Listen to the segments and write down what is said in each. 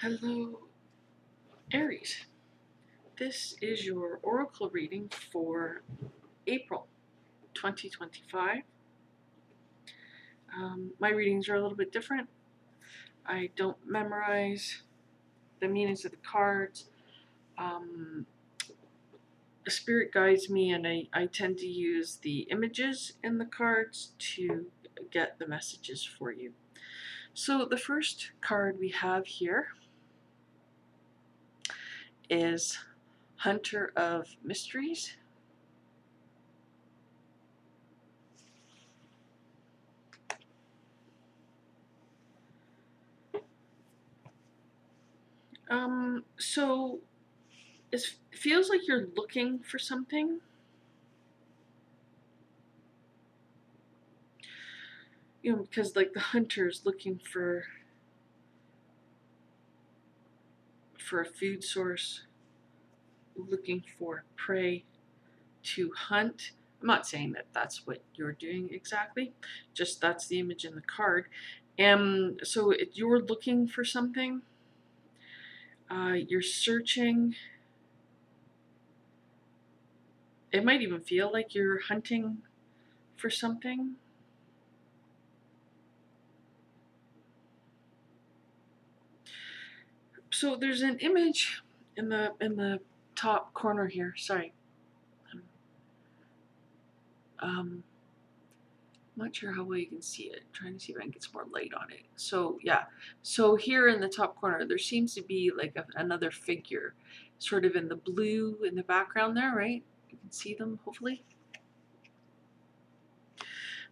Hello, Aries. This is your oracle reading for April 2025. My readings are a little bit different. I don't memorize the meanings of the cards. The spirit guides me, and I tend to use the images in the cards to get the messages for you. So, the first card we have here is Hunter of Mysteries. So it feels like you're looking for something. Because like the hunter's looking for a food source, looking for prey to hunt. I'm not saying that that's what you're doing exactly, just that's the image in the card. And so you're looking for something, you're searching. It might even feel like you're hunting for something. So there's an image in the top corner here. Sorry. I'm not sure how well you can see it. I'm trying to see if I can get some more light on it. So yeah, so here in the top corner, there seems to be like another figure, sort of in the blue in the background there, right? You can see them, hopefully.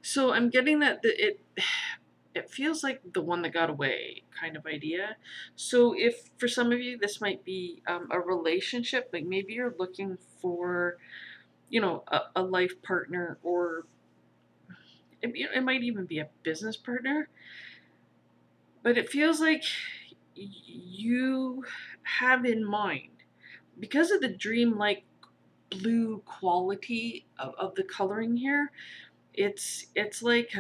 So I'm getting that it feels like the one that got away kind of idea. So if for some of you this might be a relationship, like maybe you're looking for, a life partner, or it might even be a business partner, but it feels like you have in mind, because of the dream-like blue quality of the coloring here, it's like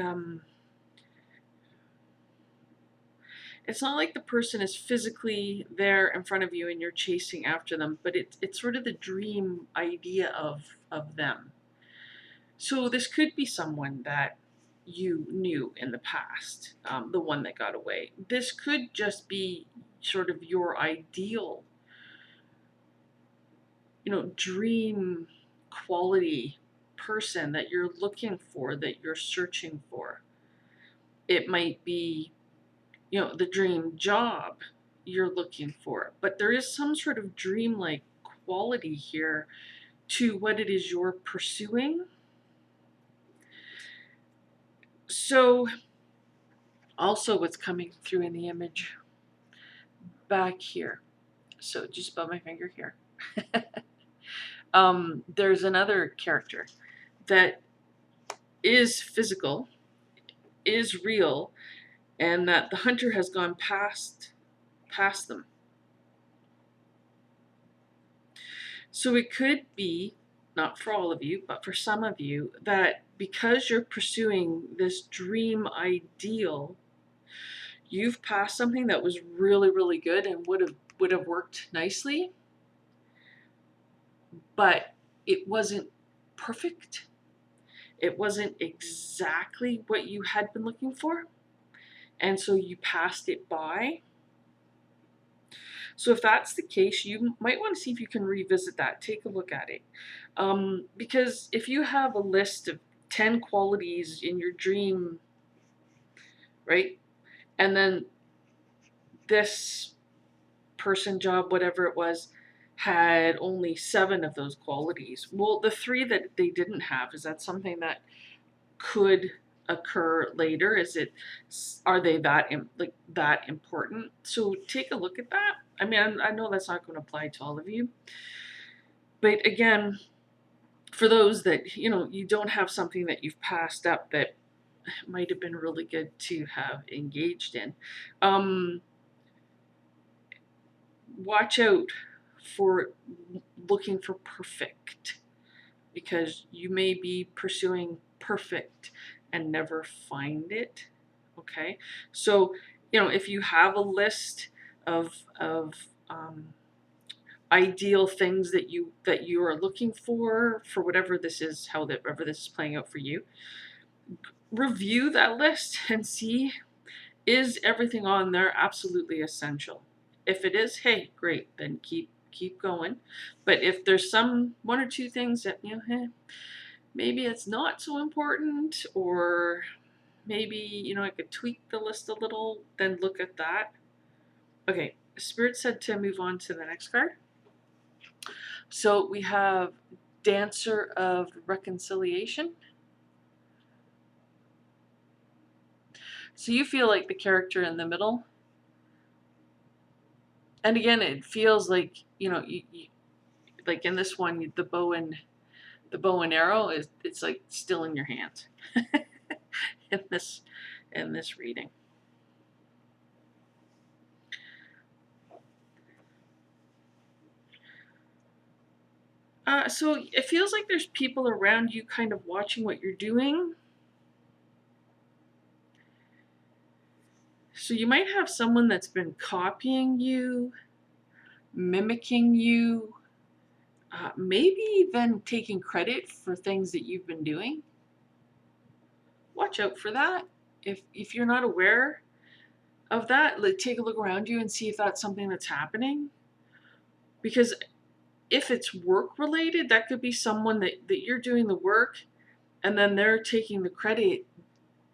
it's not like the person is physically there in front of you and you're chasing after them, but it's sort of the dream idea of them. So this could be someone that you knew in the past, the one that got away. This could just be sort of your ideal, dream quality person that you're looking for, that you're searching for. It might be, the dream job you're looking for, but there is some sort of dreamlike quality here to what it is you're pursuing. So also what's coming through in the image back here, so just above my finger here, there's another character that is physical, is real, and that the hunter has gone past them. So it could be, not for all of you, but for some of you, that because you're pursuing this dream ideal, you've passed something that was really, really good and would have worked nicely, but it wasn't perfect. It wasn't exactly what you had been looking for, and so you passed it by. So if that's the case, you might want to see if you can revisit that. Take a look at it. Because if you have a list of 10 qualities in your dream, right? And then this person, job, whatever it was, had only 7 of those qualities. Well, the 3 that they didn't have, is that something that could occur later? Are they that important? So take a look at that. I mean, I know that's not going to apply to all of you, but again, for those that you don't have something that you've passed up that might have been really good to have engaged in, watch out for looking for perfect, because you may be pursuing perfect and never find it. Okay, so if you have a list of ideal things that you are looking for whatever this is, however this is playing out for you. Review that list and see, is everything on there absolutely essential? If it is, hey, great, then keep going. But if there's one or two things that, maybe it's not so important, or maybe, I could tweak the list a little, then look at that. Okay, Spirit said to move on to the next card. So we have Dancer of Reconciliation. So you feel like the character in the middle. And again, it feels like, like in this one, the bow and arrow it's like still in your hand in this reading. So it feels like there's people around you kind of watching what you're doing. So you might have someone that's been copying you, mimicking you, maybe even taking credit for things that you've been doing. Watch out for that. If you're not aware of that, like, take a look around you and see if that's something that's happening. Because if it's work related, that could be someone that you're doing the work and then they're taking the credit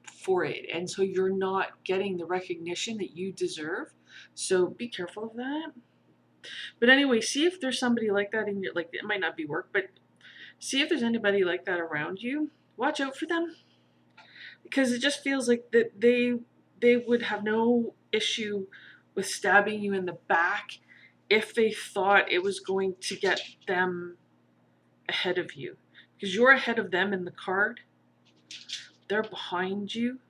for it. And so you're not getting the recognition that you deserve. So be careful of that. But anyway, see if there's somebody like that in your, like, it might not be work, but see if there's anybody like that around you. Watch out for them. Because it just feels like that they would have no issue with stabbing you in the back if they thought it was going to get them ahead of you. Because you're ahead of them in the card. They're behind you.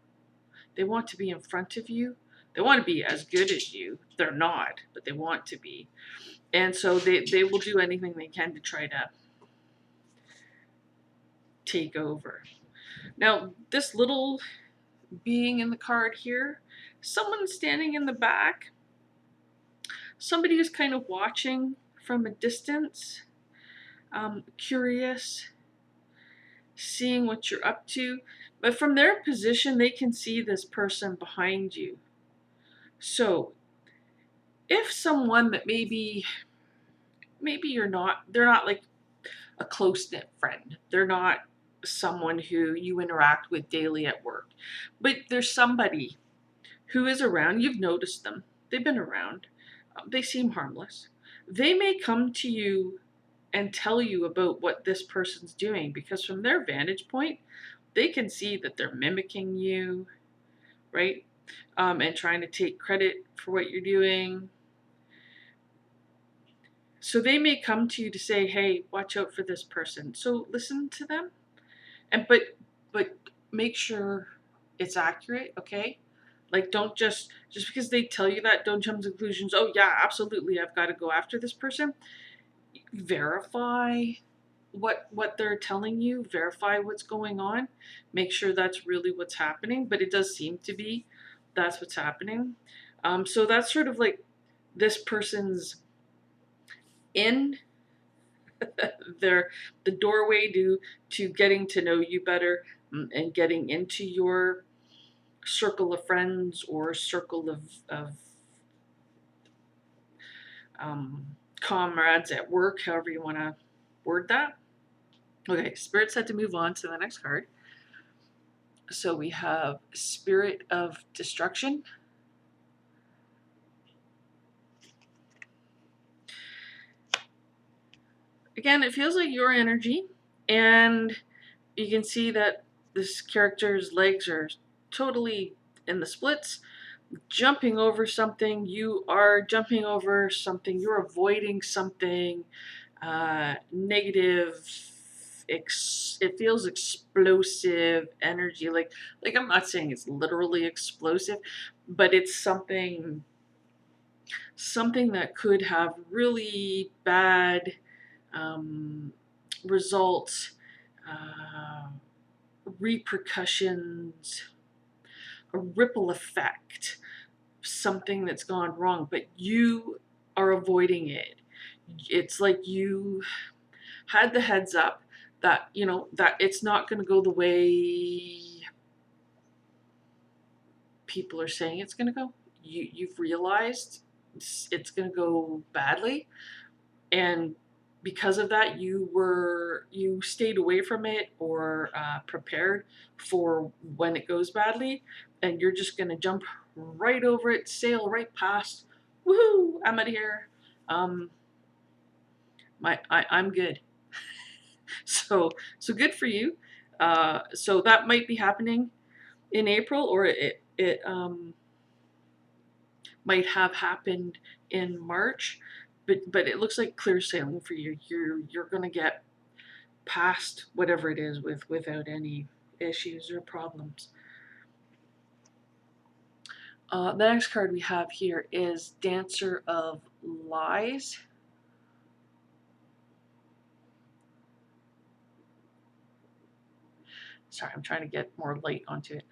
They want to be in front of you. They want to be as good as you. They're not, but they want to be. And so they will do anything they can to try to take over. Now, this little being in the card here, someone standing in the back, somebody who's kind of watching from a distance, curious, seeing what you're up to. But from their position, they can see this person behind you. So if someone that maybe they're not like a close-knit friend, they're not someone who you interact with daily at work, but there's somebody who is around, you've noticed them, they've been around, they seem harmless, they may come to you and tell you about what this person's doing, because from their vantage point, they can see that they're mimicking you, right? And trying to take credit for what you're doing. So they may come to you to say, hey, watch out for this person. So listen to them, and but make sure it's accurate, okay? Like, don't just because they tell you that, don't jump to conclusions. Oh yeah, absolutely, I've got to go after this person. Verify what they're telling you, verify what's going on, make sure that's really what's happening. But it does seem to be that's what's happening. So that's sort of like this person's in the doorway to getting to know you better, and getting into your circle of friends or circle of comrades at work, however you want to word that. Okay, Spirit said to move on to the next card. So we have Spirit of Destruction. Again, it feels like your energy, and you can see that this character's legs are totally in the splits, jumping over something. You are jumping over something. You're avoiding something negative. It feels explosive energy. Like I'm not saying it's literally explosive, but it's something that could have really bad results, uh, repercussions, a ripple effect. something that's gone wrong, but you are avoiding it. It's like you had the heads up that, you know, that it's not going to go the way people are saying it's going to go. You've realized it's going to go badly, and because of that, you stayed away from it, or prepared for when it goes badly, and you're just going to jump right over it, sail right past. Woohoo! I'm out of here. Um, I'm good. So good for you. So that might be happening in April, or it might have happened in March, but it looks like clear sailing for you. You're gonna get past whatever it is without any issues or problems. The next card we have here is Dancer of Lies. Sorry, I'm trying to get more light onto it.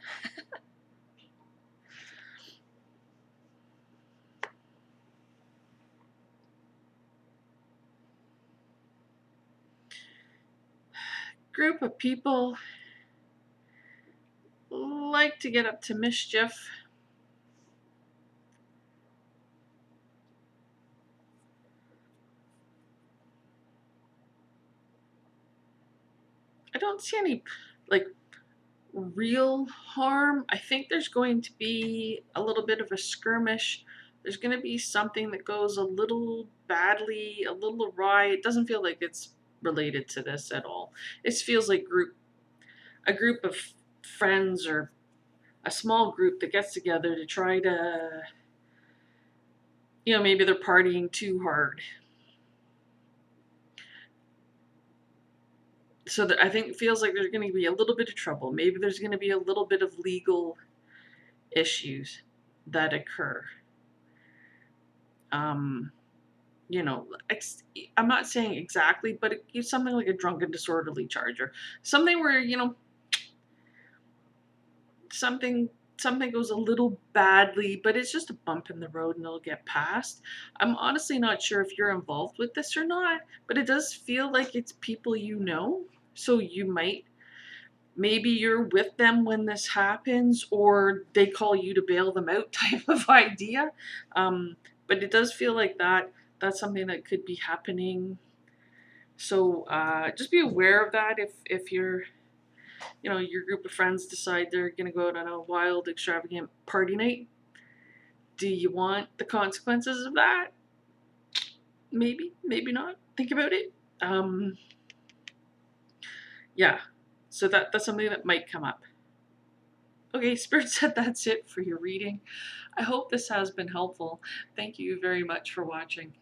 Group of people like to get up to mischief. I don't see any like real harm. I think there's going to be a little bit of a skirmish. There's going to be something that goes a little badly, a little awry. It doesn't feel like it's related to this at all. It feels like a group of friends, or a small group that gets together to try to, you know, maybe they're partying too hard. So that I think it feels like there's going to be a little bit of trouble. Maybe there's going to be a little bit of legal issues that occur. Um, you know, I'm not saying exactly, but it's something like a drunken disorderly charge, or something where, you know, something goes a little badly, but it's just a bump in the road and it'll get past. I'm honestly not sure if you're involved with this or not, but it does feel like it's people you know. So you might, maybe you're with them when this happens, or they call you to bail them out type of idea. But it does feel like that's something that could be happening. So just be aware of that if you're, you know, your group of friends decide they're going to go out on a wild, extravagant party night. Do you want the consequences of that? Maybe, maybe not. Think about it. Um, yeah, so that's something that might come up. Okay, Spirit said that's it for your reading. I hope this has been helpful. Thank you very much for watching.